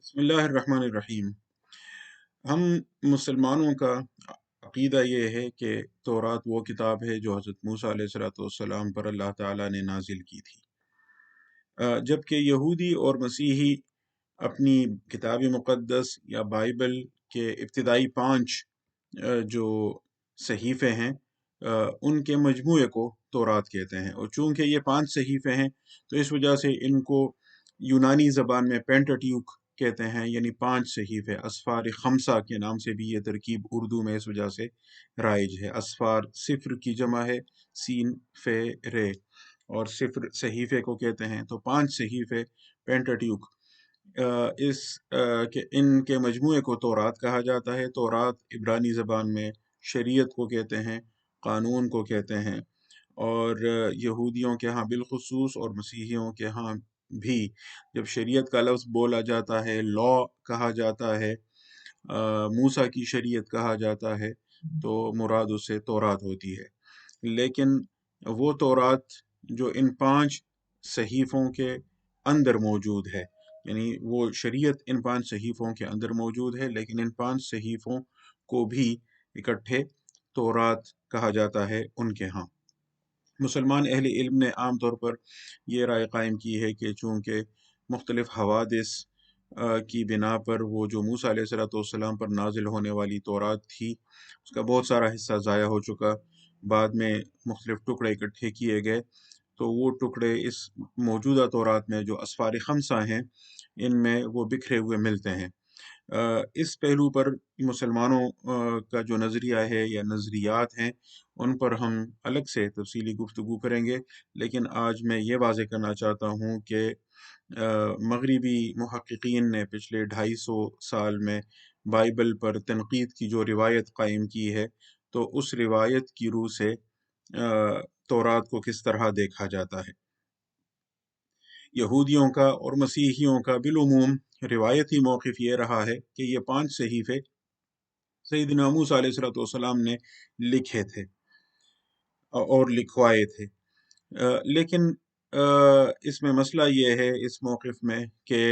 بسم اللہ الرحمن الرحیم۔ ہم مسلمانوں کا عقیدہ یہ ہے کہ تورات وہ کتاب ہے جو حضرت موسیٰ علیہ السلام پر اللہ تعالیٰ نے نازل کی تھی، جبکہ یہودی اور مسیحی اپنی کتاب مقدس یا بائبل کے ابتدائی 5 جو صحیفے ہیں ان کے مجموعے کو تورات کہتے ہیں، اور چونکہ یہ 5 صحیفے ہیں تو اس وجہ سے ان کو یونانی زبان میں پینٹاٹیوک کہتے ہیں، یعنی 5 صحیفے۔ اسفار خمسہ کے نام سے بھی یہ ترکیب اردو میں اس وجہ سے رائج ہے۔ اسفار صفر کی جمع ہے، سین فے رے، اور صفر صحیفے کو کہتے ہیں، تو 5 صحیفے پینٹاٹیوک ان کے مجموعے کو تورات کہا جاتا ہے۔ تورات عبرانی زبان میں شریعت کو کہتے ہیں، قانون کو کہتے ہیں، اور یہودیوں کے ہاں بالخصوص اور مسیحیوں کے ہاں بھی جب شریعت کا لفظ بولا جاتا ہے، لا کہا جاتا ہے، موسیٰ کی شریعت کہا جاتا ہے، تو مراد اس سے تورات ہوتی ہے۔ لیکن وہ تورات جو ان 5 صحیفوں کے اندر موجود ہے، یعنی وہ شریعت ان 5 صحیفوں کے اندر موجود ہے، لیکن ان 5 صحیفوں کو بھی اکٹھے تورات کہا جاتا ہے ان کے ہاں۔ مسلمان اہل علم نے عام طور پر یہ رائے قائم کی ہے کہ چونکہ مختلف حوادث کی بنا پر وہ جو موسیٰ علیہ السلام پر نازل ہونے والی تورات تھی، اس کا بہت سارا حصہ ضائع ہو چکا، بعد میں مختلف ٹکڑے اکٹھے کیے گئے، تو وہ ٹکڑے اس موجودہ تورات میں جو اسفار خمسہ ہیں ان میں وہ بکھرے ہوئے ملتے ہیں۔ اس پہلو پر مسلمانوں کا جو نظریہ ہے یا نظریات ہیں ان پر ہم الگ سے تفصیلی گفتگو کریں گے، لیکن آج میں یہ واضح کرنا چاہتا ہوں کہ مغربی محققین نے پچھلے 250 سال میں بائبل پر تنقید کی جو روایت قائم کی ہے، تو اس روایت کی روح سے تورات کو کس طرح دیکھا جاتا ہے۔ یہودیوں کا اور مسیحیوں کا بالعموم روایتی موقف یہ رہا ہے کہ یہ 5 صحیفے سیدنا موسیٰ علیہ السلام نے لکھے تھے اور لکھوائے تھے، لیکن اس میں مسئلہ یہ ہے اس موقف میں کہ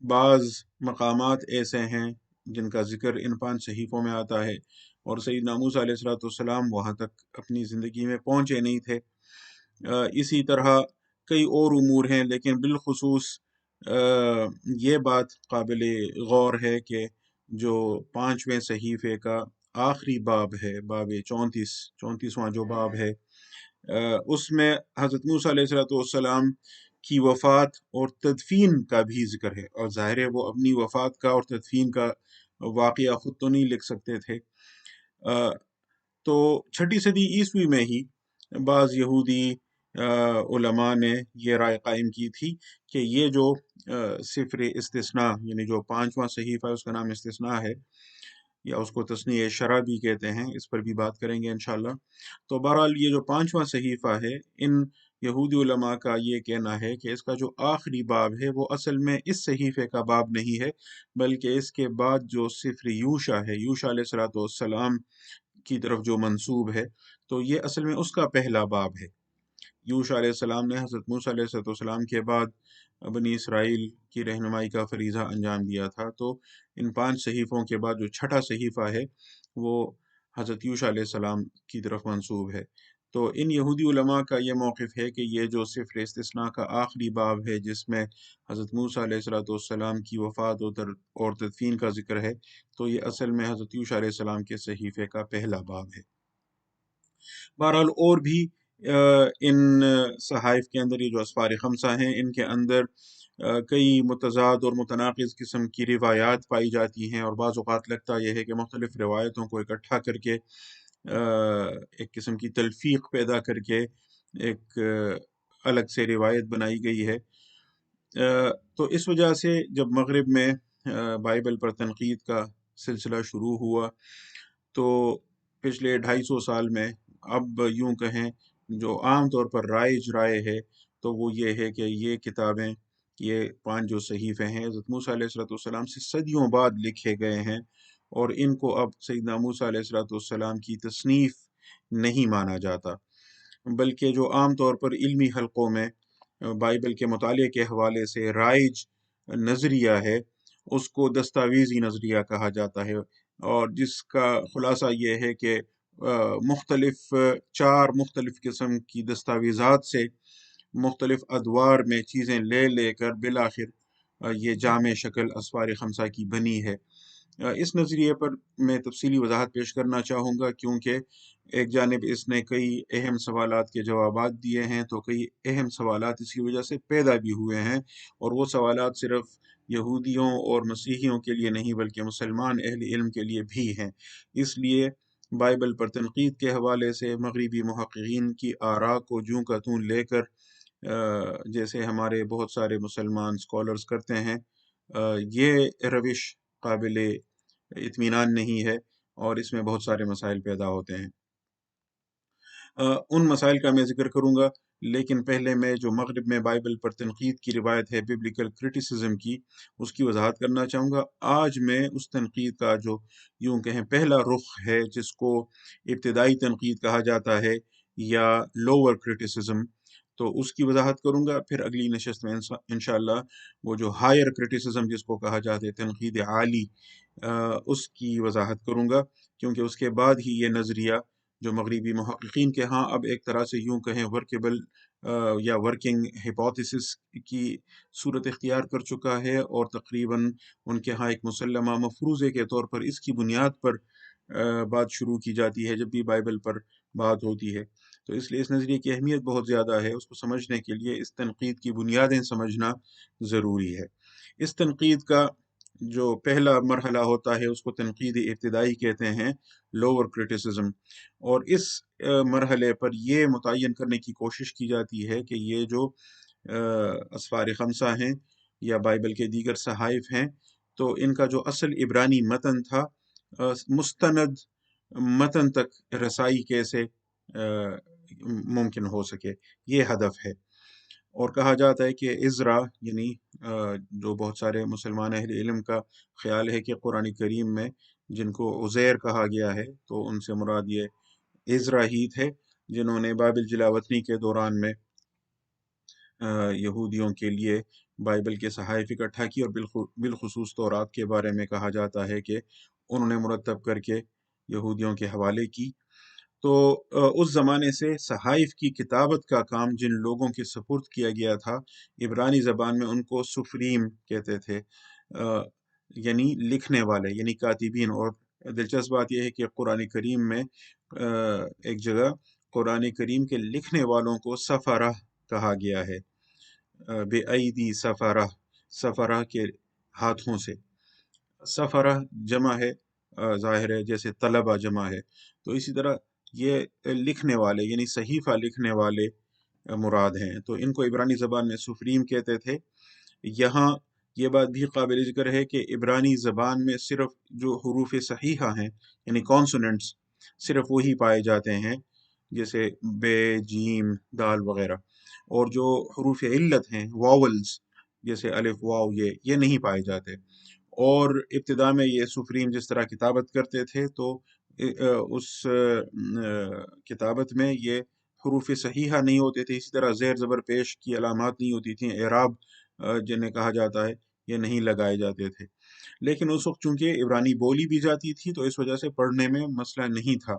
بعض مقامات ایسے ہیں جن کا ذکر ان 5 صحیفوں میں آتا ہے، اور سیدنا موسیٰ علیہ السلام وہاں تک اپنی زندگی میں پہنچے نہیں تھے۔ اسی طرح کئی اور امور ہیں، لیکن بالخصوص یہ بات قابل غور ہے کہ جو 5ویں صحیفے کا آخری باب ہے، باب 34واں جو باب ہے، اس میں حضرت موسیٰ علیہ السلام کی وفات اور تدفین کا بھی ذکر ہے، اور ظاہر ہے وہ اپنی وفات کا اور تدفین کا واقعہ خود تو نہیں لکھ سکتے تھے۔ تو 6 صدی عیسوی میں ہی بعض یہودی علماء نے یہ رائے قائم کی تھی کہ یہ جو سفر استثناء، یعنی جو 5واں صحیفہ ہے اس کا نام استثناء ہے، یا اس کو تصنیع شرع بھی کہتے ہیں، اس پر بھی بات کریں گے انشاءاللہ۔ تو بہرحال یہ جو 5واں صحیفہ ہے، ان یہودی علماء کا یہ کہنا ہے کہ اس کا جو آخری باب ہے وہ اصل میں اس صحیفے کا باب نہیں ہے، بلکہ اس کے بعد جو سفر یوشع ہے، یوشع علیہ السلام کی طرف جو منسوب ہے، تو یہ اصل میں اس کا پہلا باب ہے۔ یوشع علیہ السلام نے حضرت موسیٰ علیہ السلام کے بعد بنی اسرائیل کی رہنمائی کا فریضہ انجام دیا تھا، تو ان 5 صحیفوں کے بعد جو 6واں صحیفہ ہے وہ حضرت یوشع علیہ السلام کی طرف منسوب ہے۔ تو ان یہودی علماء کا یہ موقف ہے کہ یہ جو سفر استثناء کا آخری باب ہے جس میں حضرت موسیٰ علیہ السلام کی وفات اور تدفین کا ذکر ہے، تو یہ اصل میں حضرت یوشع علیہ السلام کے صحیفے کا پہلا باب ہے۔ بہرحال اور بھی ان صحائف کے اندر، یہ جو اسفار خمسہ ہیں، ان کے اندر کئی متضاد اور متناقض قسم کی روایات پائی جاتی ہیں، اور بعض اوقات لگتا یہ ہے کہ مختلف روایتوں کو اکٹھا کر کے ایک قسم کی تلفیق پیدا کر کے ایک الگ سے روایت بنائی گئی ہے۔ تو اس وجہ سے جب مغرب میں بائبل پر تنقید کا سلسلہ شروع ہوا، تو پچھلے 250 سال میں اب یوں کہیں جو عام طور پر رائج رائے ہے تو وہ یہ ہے کہ یہ کتابیں، یہ 5 جو صحیفے ہیں، حضرت موسیٰ علیہ السلام سے صدیوں بعد لکھے گئے ہیں، اور ان کو اب سیدنا موسیٰ علیہ السلام کی تصنیف نہیں مانا جاتا، بلکہ جو عام طور پر علمی حلقوں میں بائبل کے مطالعے کے حوالے سے رائج نظریہ ہے اس کو دستاویزی نظریہ کہا جاتا ہے، اور جس کا خلاصہ یہ ہے کہ مختلف 4 مختلف قسم کی دستاویزات سے مختلف ادوار میں چیزیں لے لے کر بالآخر یہ جامع شکل اسوار خمسہ کی بنی ہے۔ اس نظریے پر میں تفصیلی وضاحت پیش کرنا چاہوں گا، کیونکہ ایک جانب اس نے کئی اہم سوالات کے جوابات دیے ہیں، تو کئی اہم سوالات اس کی وجہ سے پیدا بھی ہوئے ہیں، اور وہ سوالات صرف یہودیوں اور مسیحیوں کے لیے نہیں بلکہ مسلمان اہل علم کے لیے بھی ہیں۔ اس لیے بائبل پر تنقید کے حوالے سے مغربی محققین کی آراء کو جوں کا توں لے کر جیسے ہمارے بہت سارے مسلمان اسکالرز کرتے ہیں، یہ روش قابل اطمینان نہیں ہے، اور اس میں بہت سارے مسائل پیدا ہوتے ہیں۔ ان مسائل کا میں ذکر کروں گا، لیکن پہلے میں جو مغرب میں بائبل پر تنقید کی روایت ہے، بیبلیکل کرٹیسزم کی، اس کی وضاحت کرنا چاہوں گا۔ آج میں اس تنقید کا جو یوں کہیں پہلا رخ ہے، جس کو ابتدائی تنقید کہا جاتا ہے یا لوور کرٹیسزم، تو اس کی وضاحت کروں گا۔ پھر اگلی نشست میں انشاءاللہ وہ جو ہائر کرٹیسزم جس کو کہا جاتا ہے، تنقید عالی، اس کی وضاحت کروں گا، کیونکہ اس کے بعد ہی یہ نظریہ جو مغربی محققین کے ہاں اب ایک طرح سے یوں کہیں ورکیبل یا ورکنگ ہیپوتھیسس کی صورت اختیار کر چکا ہے، اور تقریباً ان کے ہاں ایک مسلمہ مفروضے کے طور پر اس کی بنیاد پر بات شروع کی جاتی ہے جب بھی بائبل پر بات ہوتی ہے۔ تو اس لیے اس نظریے کی اہمیت بہت زیادہ ہے، اس کو سمجھنے کے لیے اس تنقید کی بنیادیں سمجھنا ضروری ہے۔ اس تنقید کا جو پہلا مرحلہ ہوتا ہے اس کو تنقید ابتدائی کہتے ہیں، لوور کرٹیسزم، اور اس مرحلے پر یہ متعین کرنے کی کوشش کی جاتی ہے کہ یہ جو اسفار خمسہ ہیں یا بائبل کے دیگر صحائف ہیں، تو ان کا جو اصل عبرانی متن تھا، مستند متن تک رسائی کیسے ممکن ہو سکے، یہ ہدف ہے۔ اور کہا جاتا ہے کہ عزرا، یعنی جو بہت سارے مسلمان اہل علم کا خیال ہے کہ قرآن کریم میں جن کو عزیر کہا گیا ہے، تو ان سے مراد یہ عزرا ہی تھے، جنہوں نے بابل جلاوطنی کے دوران میں یہودیوں کے لیے بائبل کے صحائف اکٹھا کی، اور بالخصوص تورات کے بارے میں کہا جاتا ہے کہ انہوں نے مرتب کر کے یہودیوں کے حوالے کی۔ تو اس زمانے سے صحائف کی کتابت کا کام جن لوگوں کے سپرد کیا گیا تھا، عبرانی زبان میں ان کو سفریم کہتے تھے، یعنی لکھنے والے، یعنی کاتبین۔ اور دلچسپ بات یہ ہے کہ قرآن کریم میں ایک جگہ قرآن کریم کے لکھنے والوں کو سفرہ کہا گیا ہے، بے ایدی سفرہ، سفرہ کے ہاتھوں سے۔ سفرہ جمع ہے، ظاہر ہے جیسے طلبہ جمع ہے، تو اسی طرح یہ لکھنے والے یعنی صحیفہ لکھنے والے مراد ہیں، تو ان کو عبرانی زبان میں سفریم کہتے تھے۔ یہاں یہ بات بھی قابل ذکر ہے کہ عبرانی زبان میں صرف جو حروف صحیحہ ہیں یعنی کانسوننٹس، صرف وہی پائے جاتے ہیں، جیسے بے، جیم، دال وغیرہ، اور جو حروف علت ہیں، واولز، جیسے الف، واو، یہ نہیں پائے جاتے۔ اور ابتدا میں یہ سفریم جس طرح کتابت کرتے تھے، تو اس کتابت میں یہ حروف صحیحہ نہیں ہوتے تھے، اسی طرح زیر زبر پیش کی علامات نہیں ہوتی تھیں، اعراب جنہیں کہا جاتا ہے، یہ نہیں لگائے جاتے تھے۔ لیکن اس وقت چونکہ عبرانی بولی بھی جاتی تھی، تو اس وجہ سے پڑھنے میں مسئلہ نہیں تھا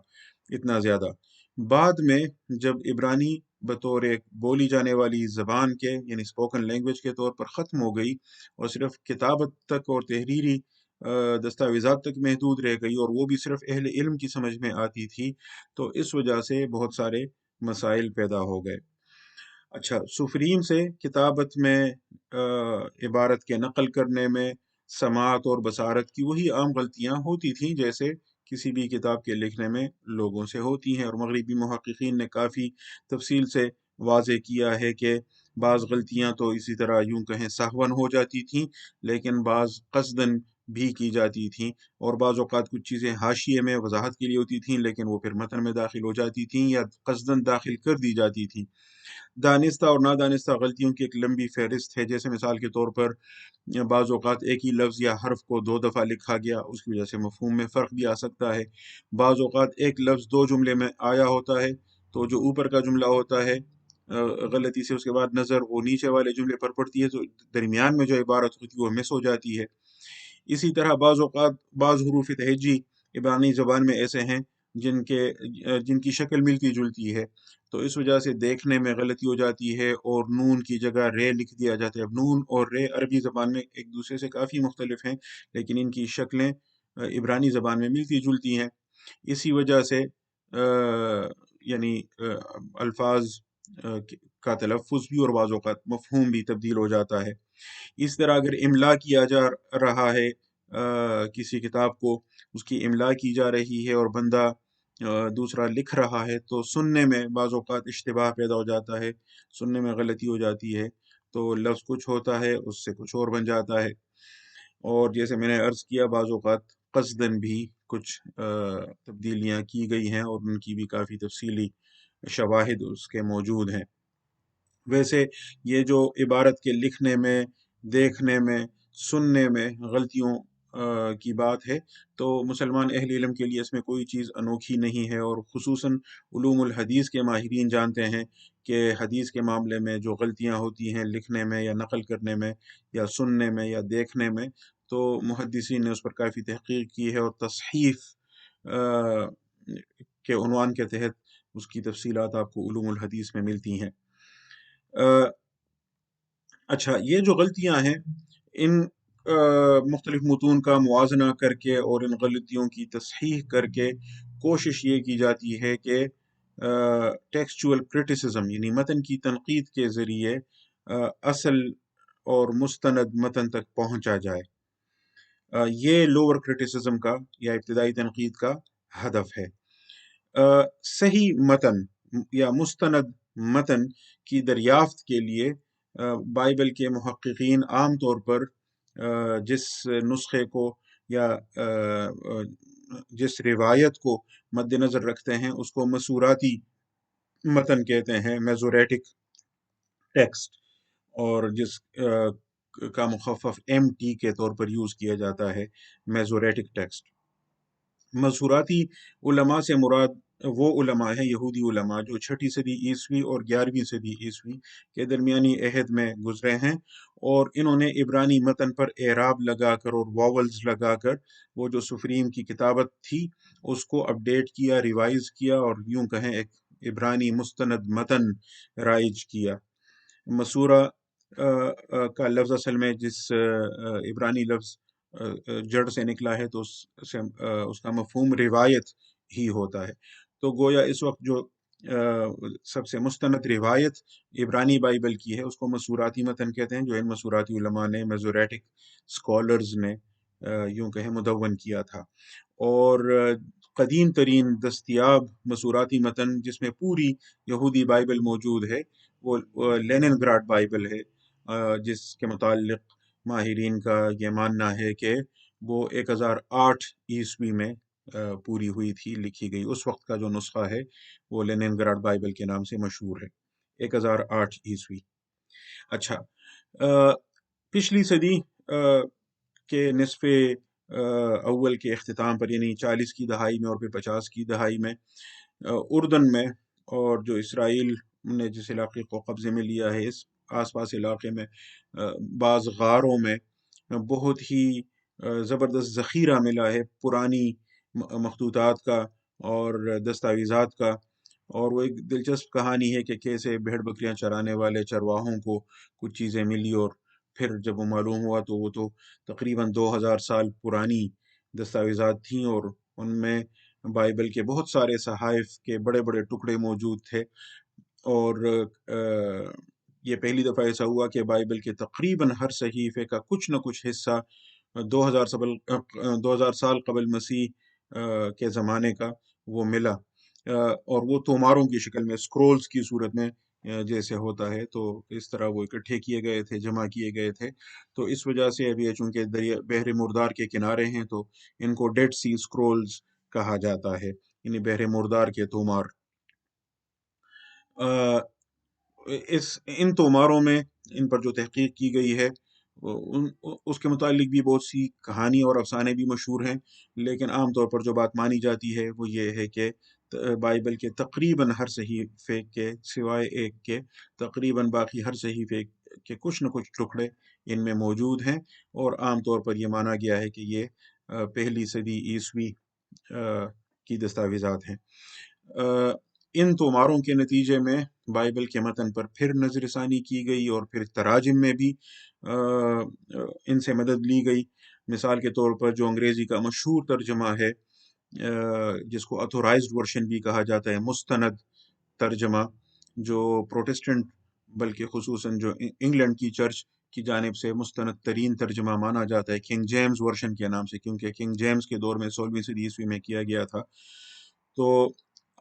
اتنا زیادہ۔ بعد میں جب عبرانی بطور ایک بولی جانے والی زبان کے یعنی اسپوکن لینگویج کے طور پر ختم ہو گئی، اور صرف کتابت تک اور تحریری دستاویزات تک محدود رہ گئی، اور وہ بھی صرف اہل علم کی سمجھ میں آتی تھی، تو اس وجہ سے بہت سارے مسائل پیدا ہو گئے۔ اچھا، سفریم سے کتابت میں عبارت کے نقل کرنے میں سماعت اور بصارت کی وہی عام غلطیاں ہوتی تھیں جیسے کسی بھی کتاب کے لکھنے میں لوگوں سے ہوتی ہیں، اور مغربی محققین نے کافی تفصیل سے واضح کیا ہے کہ بعض غلطیاں تو اسی طرح یوں کہیں سہون ہو جاتی تھیں، لیکن بعض قصدن بھی کی جاتی تھیں، اور بعض اوقات کچھ چیزیں حاشیے میں وضاحت کے لیے ہوتی تھیں لیکن وہ پھر متن میں داخل ہو جاتی تھیں یا قصدن داخل کر دی جاتی تھیں۔ دانستہ اور نادانستہ غلطیوں کی ایک لمبی فہرست ہے، جیسے مثال کے طور پر بعض اوقات ایک ہی لفظ یا حرف کو 2 دفعہ لکھا گیا، اس کی وجہ سے مفہوم میں فرق بھی آ سکتا ہے۔ بعض اوقات ایک لفظ 2 جملے میں آیا ہوتا ہے، تو جو اوپر کا جملہ ہوتا ہے غلطی سے اس کے بعد نظر وہ نیچے والے جملے پر پڑتی ہے تو درمیان میں جو عبارت ہوتی ہے وہ مس ہو جاتی ہے۔ اسی طرح بعض اوقات بعض حروف تہجی عبرانی زبان میں ایسے ہیں جن کی شکل ملتی جلتی ہے، تو اس وجہ سے دیکھنے میں غلطی ہو جاتی ہے اور نون کی جگہ رے لکھ دیا جاتا ہے۔ اب نون اور رے عربی زبان میں ایک دوسرے سے کافی مختلف ہیں، لیکن ان کی شکلیں عبرانی زبان میں ملتی جلتی ہیں۔ اسی وجہ سے یعنی الفاظ کا تلفظ بھی اور بعض اوقات مفہوم بھی تبدیل ہو جاتا ہے۔ اس طرح اگر املا کیا جا رہا ہے کسی کتاب کو، اس کی املا کی جا رہی ہے اور بندہ دوسرا لکھ رہا ہے، تو سننے میں بعض اوقات اشتباہ پیدا ہو جاتا ہے، سننے میں غلطی ہو جاتی ہے، تو لفظ کچھ ہوتا ہے اس سے کچھ اور بن جاتا ہے۔ اور جیسے میں نے عرض کیا بعض اوقات قصدن بھی کچھ تبدیلیاں کی گئی ہیں اور ان کی بھی کافی تفصیلی شواہد اس کے موجود ہیں۔ ویسے یہ جو عبارت کے لکھنے میں، دیکھنے میں، سننے میں غلطیوں کی بات ہے، تو مسلمان اہل علم کے لیے اس میں کوئی چیز انوکھی نہیں ہے، اور خصوصاً علوم الحدیث کے ماہرین جانتے ہیں کہ حدیث کے معاملے میں جو غلطیاں ہوتی ہیں لکھنے میں یا نقل کرنے میں یا سننے میں یا دیکھنے میں، تو محدثین نے اس پر کافی تحقیق کی ہے اور تصحیف کے عنوان کے تحت اس کی تفصیلات آپ کو علوم الحدیث میں ملتی ہیں۔ اچھا، یہ جو غلطیاں ہیں ان مختلف متون کا موازنہ کر کے اور ان غلطیوں کی تصحیح کر کے کوشش یہ کی جاتی ہے کہ ٹیکسچول کرٹیسزم یعنی متن کی تنقید کے ذریعے اصل اور مستند متن تک پہنچا جائے۔ یہ لوور کرٹیسزم کا یا ابتدائی تنقید کا ہدف ہے۔ صحیح متن یا مستند متن کی دریافت کے لیے بائبل کے محققین عام طور پر جس نسخے کو یا جس روایت کو مد نظر رکھتے ہیں اس کو مسوراتی متن کہتے ہیں، میزوریٹک ٹیکسٹ، اور جس کا مخفف MT کے طور پر یوز کیا جاتا ہے، میزوریٹک ٹیکسٹ۔ مسوراتی علماء سے مراد وہ علماء ہیں، یہودی علماء، جو 6 صدی عیسوی اور 11ویں صدی عیسوی کے درمیانی عہد میں گزرے ہیں، اور انہوں نے عبرانی متن پر اعراب لگا کر اور واولز لگا کر وہ جو سفریم کی کتابت تھی اس کو اپڈیٹ کیا، ریوائز کیا، اور یوں کہیں ایک عبرانی مستند متن رائج کیا۔ مسورہ کا لفظ اصل میں جس عبرانی لفظ جڑ سے نکلا ہے تو اس کا مفہوم روایت ہی ہوتا ہے، تو گویا اس وقت جو سب سے مستند روایت عبرانی بائبل کی ہے اس کو مسوراتی متن کہتے ہیں، جو ان مسوراتی علماء نے، میزوریٹک سکولرز نے یوں کہیں مدون کیا تھا۔ اور قدیم ترین دستیاب مسوراتی متن جس میں پوری یہودی بائبل موجود ہے وہ لینن گراڈ بائبل ہے، جس کے متعلق ماہرین کا یہ ماننا ہے کہ وہ 1008 عیسوی میں پوری ہوئی تھی، لکھی گئی۔ اس وقت کا جو نسخہ ہے وہ لینن گراڈ بائبل کے نام سے مشہور ہے، 1008 عیسوی۔ اچھا، پچھلی صدی کے نصف اول کے اختتام پر یعنی 40 کی دہائی میں اور پھر 50 کی دہائی میں اردن میں اور جو اسرائیل نے جس علاقے کو قبضے میں لیا ہے اس آس پاس علاقے میں بعض غاروں میں بہت ہی زبردست ذخیرہ ملا ہے پرانی مخطوطات کا اور دستاویزات کا، اور وہ ایک دلچسپ کہانی ہے کہ کیسے بھیڑ بکریاں چرانے والے چرواہوں کو کچھ چیزیں ملی، اور پھر جب وہ معلوم ہوا تو وہ تو تقریباً 2000 سال پرانی دستاویزات تھیں، اور ان میں بائبل کے بہت سارے صحائف کے بڑے بڑے ٹکڑے موجود تھے۔ اور یہ پہلی دفعہ ایسا ہوا کہ بائبل کے تقریباً ہر صحیفے کا کچھ نہ کچھ حصہ 2000 سال قبل مسیح کے زمانے کا وہ ملا، اور وہ توماروں کی شکل میں، سکرولز کی صورت میں جیسے ہوتا ہے، تو اس طرح وہ اکٹھے کیے گئے تھے، جمع کیے گئے تھے۔ تو اس وجہ سے ابھی چونکہ بحر مردار کے کنارے ہیں تو ان کو ڈیڈ سی سکرولز کہا جاتا ہے، یعنی بحر مردار کے تومار۔ ان توماروں میں ان پر جو تحقیق کی گئی ہے اس کے متعلق بھی بہت سی کہانی اور افسانے بھی مشہور ہیں، لیکن عام طور پر جو بات مانی جاتی ہے وہ یہ ہے کہ بائبل کے تقریباً ہر صحیفے کے سوائے ایک کے تقریباً باقی ہر صحیفے کے کچھ نہ کچھ ٹکڑے ان میں موجود ہیں، اور عام طور پر یہ مانا گیا ہے کہ یہ پہلی صدی عیسوی کی دستاویزات ہیں۔ ان توماروں کے نتیجے میں بائبل کے متن پر پھر نظر ثانی کی گئی، اور پھر تراجم میں بھی ان سے مدد لی گئی۔ مثال کے طور پر جو انگریزی کا مشہور ترجمہ ہے، جس کو اتھورائزڈ ورشن بھی کہا جاتا ہے، مستند ترجمہ، جو پروٹسٹنٹ بلکہ خصوصاً جو انگلینڈ کی چرچ کی جانب سے مستند ترین ترجمہ مانا جاتا ہے، کنگ جیمز ورشن کے نام سے، کیونکہ کنگ جیمز کے دور میں 16ویں صدی عیسوی میں کیا گیا تھا۔ تو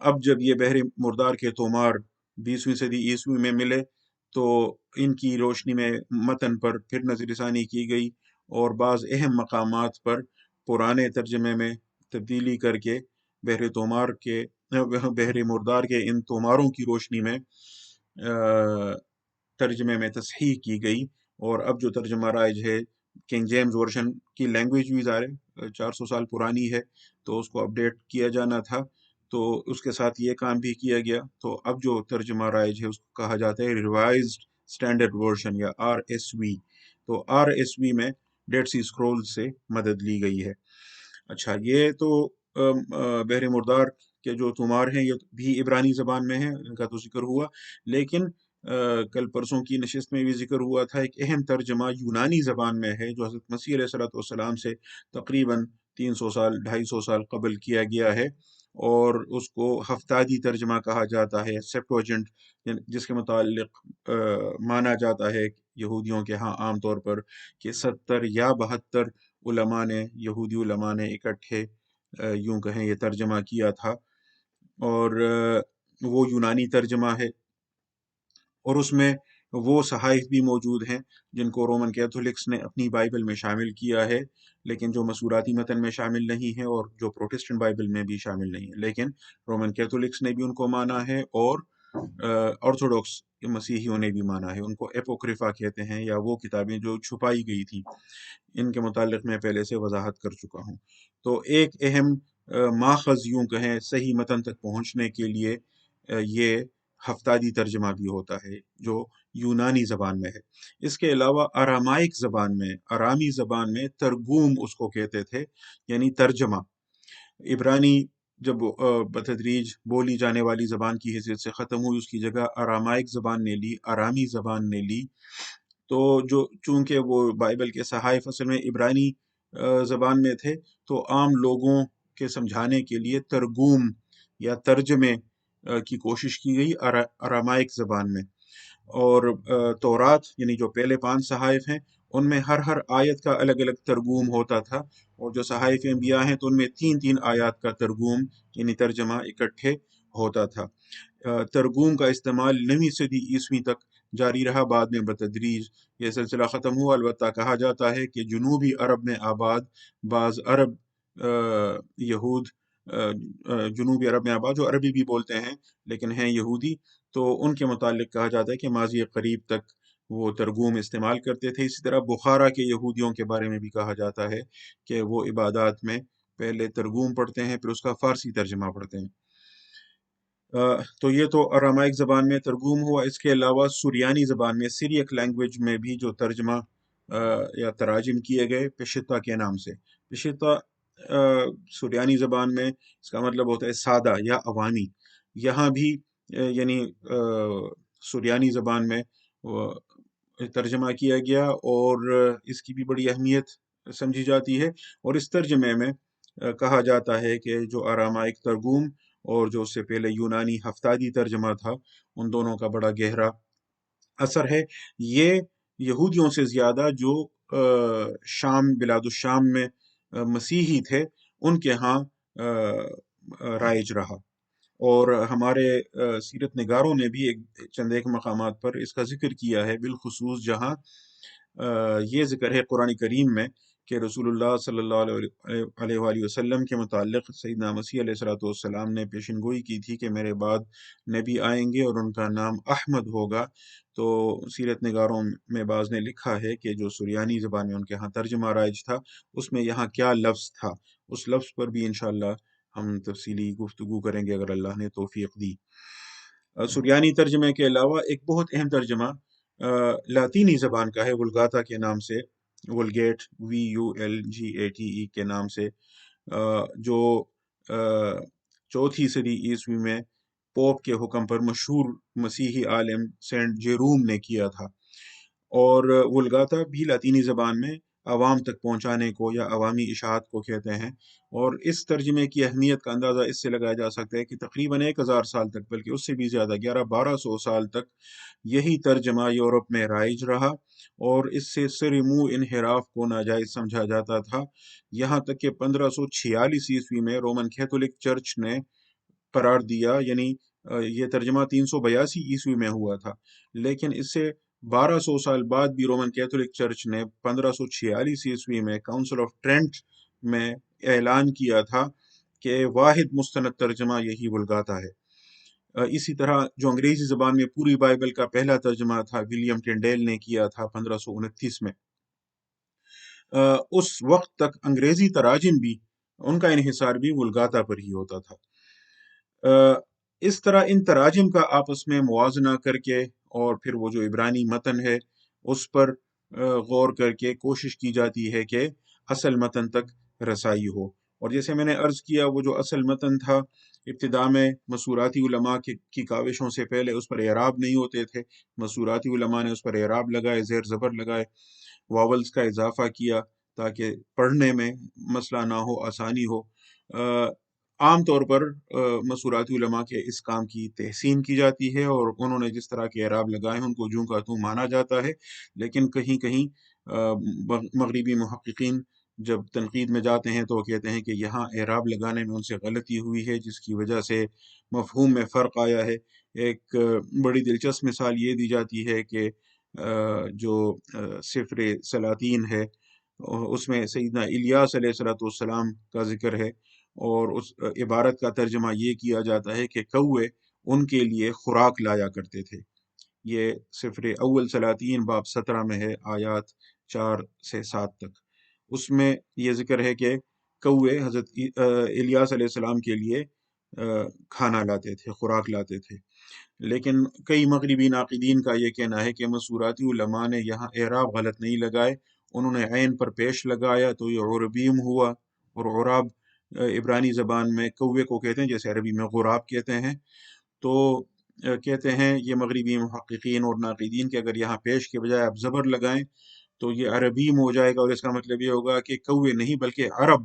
اب جب یہ بحر مردار کے تومار 20ویں صدی عیسوی میں ملے تو ان کی روشنی میں متن پر پھر نظر ثانی کی گئی، اور بعض اہم مقامات پر پرانے ترجمے میں تبدیلی کر کے بحر مردار کے ان توماروں کی روشنی میں ترجمے میں تصحیح کی گئی، اور اب جو ترجمہ رائج ہے، کنگ جیمز ورشن کی لینگویج بھی ظاہر 400 سال پرانی ہے، تو اس کو اپڈیٹ کیا جانا تھا، تو اس کے ساتھ یہ کام بھی کیا گیا۔ تو اب جو ترجمہ رائج ہے اس کو کہا جاتا ہے ریوائزڈ اسٹینڈرڈ ورشن یا RSV۔ تو RSV میں ڈیڈ سی اسکرول سے مدد لی گئی ہے۔ اچھا، یہ تو بحر مردار کے جو تومار ہیں یہ بھی عبرانی زبان میں ہیں، ان کا تو ذکر ہوا، لیکن کل پرسوں کی نشست میں بھی ذکر ہوا تھا، ایک اہم ترجمہ یونانی زبان میں ہے جو حضرت مسیح علیہ السلام سے تقریباً 300 سال 250 سال قبل کیا گیا ہے، اور اس کو ہفتادی ترجمہ کہا جاتا ہے، سیپٹوجنٹ، جس کے متعلق مانا جاتا ہے یہودیوں کے ہاں عام طور پر کہ 70 یا 72 یہودی علماء نے اکٹھے یوں کہیں یہ ترجمہ کیا تھا، اور وہ یونانی ترجمہ ہے، اور اس میں وہ صحائف بھی موجود ہیں جن کو رومن کیتھولکس نے اپنی بائبل میں شامل کیا ہے، لیکن جو مسوراتی متن میں شامل نہیں ہے، اور جو پروٹسٹنٹ بائبل میں بھی شامل نہیں ہے، لیکن رومن کیتھولکس نے بھی ان کو مانا ہے، اور آرتھوڈوکس مسیحیوں نے بھی مانا ہے۔ ان کو اپوکریفا کہتے ہیں، یا وہ کتابیں جو چھپائی گئی تھیں، ان کے متعلق میں پہلے سے وضاحت کر چکا ہوں۔ تو ایک اہم ماخذ یوں کہیں صحیح متن تک پہنچنے کے لیے یہ ہفتادی ترجمہ بھی ہوتا ہے جو یونانی زبان میں ہے۔ اس کے علاوہ ارامائک زبان میں، ارامی زبان میں ترگوم اس کو کہتے تھے، یعنی ترجمہ۔ عبرانی جب بتدریج بولی جانے والی زبان کی حیثیت سے ختم ہوئی، اس کی جگہ ارامائک زبان نے لی، ارامی زبان نے لی۔ تو چونکہ وہ بائبل کے صحائف اصل میں عبرانی زبان میں تھے، تو عام لوگوں کے سمجھانے کے لیے ترگوم یا ترجمے کی کوشش کی گئی ارامائک زبان میں، اور تورات یعنی جو پہلے 5 صحائف ہیں ان میں ہر آیت کا الگ الگ ترگوم ہوتا تھا، اور جو صحائف انبیاء ہیں تو ان میں 3 آیات کا ترگوم یعنی ترجمہ اکٹھے ہوتا تھا۔ ترگوم کا استعمال 9ویں صدی عیسوی تک جاری رہا، بعد میں بتدریج یہ سلسلہ ختم ہوا۔ البتہ کہا جاتا ہے کہ جنوبی عرب میں آباد بعض عرب یہود جنوبی عرب میں آباد جو عربی بھی بولتے ہیں لیکن ہیں یہودی، تو ان کے متعلق کہا جاتا ہے کہ ماضی قریب تک وہ ترگوم استعمال کرتے تھے۔ اسی طرح بخارا کے یہودیوں کے بارے میں بھی کہا جاتا ہے کہ وہ عبادات میں پہلے ترگوم پڑھتے ہیں، پھر اس کا فارسی ترجمہ پڑھتے ہیں۔ تو یہ تو ارامائک زبان میں ترگوم ہوا۔ اس کے علاوہ سریانی زبان میں، سیریک لینگویج میں بھی جو ترجمہ یا تراجم کیے گئے پشتا کے نام سے۔ پشتا سریانی زبان میں اس کا مطلب ہوتا ہے سادہ یا عوامی۔ یہاں بھی یعنی سریانی زبان میں ترجمہ کیا گیا، اور اس کی بھی بڑی اہمیت سمجھی جاتی ہے، اور اس ترجمے میں کہا جاتا ہے کہ جو ارامائک ترگوم اور جو اس سے پہلے یونانی ہفتادی ترجمہ تھا، ان دونوں کا بڑا گہرا اثر ہے۔ یہ یہودیوں سے زیادہ جو شام، بلاد الشام میں مسیحی تھے، ان کے ہاں رائج رہا، اور ہمارے سیرت نگاروں نے بھی چند ایک مقامات پر اس کا ذکر کیا ہے، بالخصوص جہاں یہ ذکر ہے قرآن کریم میں کہ رسول اللہ صلی اللہ علیہ وآلہ وسلم کے متعلق سیدنا مسیح علیہ السلام نے پیشن گوئی کی تھی کہ میرے بعد نبی آئیں گے اور ان کا نام احمد ہوگا۔ تو سیرت نگاروں میں بعض نے لکھا ہے کہ جو سریانی زبان میں ان کے ہاں ترجمہ رائج تھا، اس میں یہاں کیا لفظ تھا، اس لفظ پر بھی انشاءاللہ ہم تفصیلی گفتگو کریں گے اگر اللہ نے توفیق دی۔ سریانی ترجمے کے علاوہ ایک بہت اہم ترجمہ لاطینی زبان کا ہے، ولگاتا کے نام سے، ولگیٹ VULGATE کے نام سے، جو چوتھی صدی عیسوی میں پوپ کے حکم پر مشہور مسیحی عالم سینٹ جیروم نے کیا تھا، اور ولگاتا بھی لاطینی زبان میں عوام تک پہنچانے کو یا عوامی اشاعت کو کہتے ہیں، اور اس ترجمے کی اہمیت کا اندازہ اس سے لگایا جا سکتا ہے کہ تقریباً 1000 سال تک، بلکہ اس سے بھی زیادہ 1100-1200 سال تک یہی ترجمہ یورپ میں رائج رہا، اور اس سے سر منہ انحراف کو ناجائز سمجھا جاتا تھا، یہاں تک کہ 1546 عیسوی میں رومن کیتھولک چرچ نے قرار دیا، یعنی یہ ترجمہ 382 عیسوی میں ہوا تھا، لیکن اس سے 1200 سال بعد بھی رومن کیتھولک چرچ نے 1546 عیسوی میں کاؤنسل آف ٹرینٹ میں اعلان کیا تھا کہ واحد مستند ترجمہ یہی ولگاتا ہے۔ اسی طرح جو انگریزی زبان میں پوری بائبل کا پہلا ترجمہ تھا، ولیم ٹنڈیل نے کیا تھا 1529 میں۔ اس وقت تک انگریزی تراجم بھی، ان کا انحصار بھی ولگاتا پر ہی ہوتا تھا۔ اس طرح ان تراجم کا آپس میں موازنہ کر کے، اور پھر وہ جو عبرانی متن ہے اس پر غور کر کے کوشش کی جاتی ہے کہ اصل متن تک رسائی ہو۔ اور جیسے میں نے عرض کیا، وہ جو اصل متن تھا، ابتدا میں مسوراتی علماء کی کاوشوں سے پہلے اس پر اعراب نہیں ہوتے تھے، مسوراتی علماء نے اس پر اعراب لگائے، زیر زبر لگائے، واولز کا اضافہ کیا تاکہ پڑھنے میں مسئلہ نہ ہو، آسانی ہو۔ عام طور پر مسوراتی علماء کے اس کام کی تحسین کی جاتی ہے، اور انہوں نے جس طرح کے اعراب لگائے ہیں ان کو جوں کا توں مانا جاتا ہے، لیکن کہیں کہیں مغربی محققین جب تنقید میں جاتے ہیں تو وہ کہتے ہیں کہ یہاں اعراب لگانے میں ان سے غلطی ہوئی ہے، جس کی وجہ سے مفہوم میں فرق آیا ہے۔ ایک بڑی دلچسپ مثال یہ دی جاتی ہے کہ جو سفر سلاطین ہے اس میں سیدنا الیاس علیہ السلام کا ذکر ہے، اور اس عبارت کا ترجمہ یہ کیا جاتا ہے کہ کوے ان کے لیے خوراک لایا کرتے تھے۔ یہ سفر اول سلاطین باب 17 میں ہے، آیات 4 سے 7 تک۔ اس میں یہ ذکر ہے کہ کوے حضرت الیاس علیہ السلام کے لیے کھانا لاتے تھے، خوراک لاتے تھے، لیکن کئی مغربی ناقدین کا یہ کہنا ہے کہ مسوراتی علماء نے یہاں اعراب غلط نہیں لگائے، انہوں نے عین پر پیش لگایا تو یہ عربیم ہوا، اور عراب عبرانی زبان میں کوے کو کہتے ہیں جیسے عربی میں غراب کہتے ہیں۔ تو کہتے ہیں یہ مغربی محققین اور ناقدین کہ اگر یہاں پیش کے بجائے آپ زبر لگائیں تو یہ عربیم ہو جائے گا، اور اس کا مطلب یہ ہوگا کہ کوے نہیں بلکہ عرب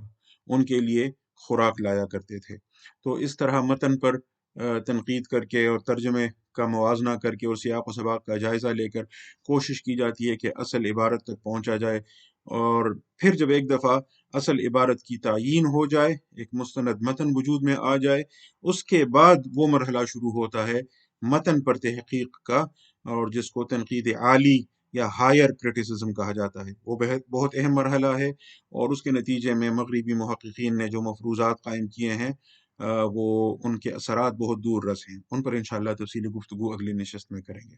ان کے لیے خوراک لایا کرتے تھے۔ تو اس طرح متن پر تنقید کر کے اور ترجمے کا موازنہ کر کے اور سیاق و سباق کا جائزہ لے کر کوشش کی جاتی ہے کہ اصل عبارت تک پہنچا جائے، اور پھر جب ایک دفعہ اصل عبارت کی تعیین ہو جائے، ایک مستند متن وجود میں آ جائے، اس کے بعد وہ مرحلہ شروع ہوتا ہے متن پر تحقیق کا، اور جس کو تنقید عالی یا ہائر کریٹیسزم کہا جاتا ہے۔ وہ بہت اہم مرحلہ ہے، اور اس کے نتیجے میں مغربی محققین نے جو مفروضات قائم کیے ہیں وہ ان کے اثرات بہت دور رس ہیں۔ ان پر انشاءاللہ تفصیلی گفتگو اگلی نشست میں کریں گے۔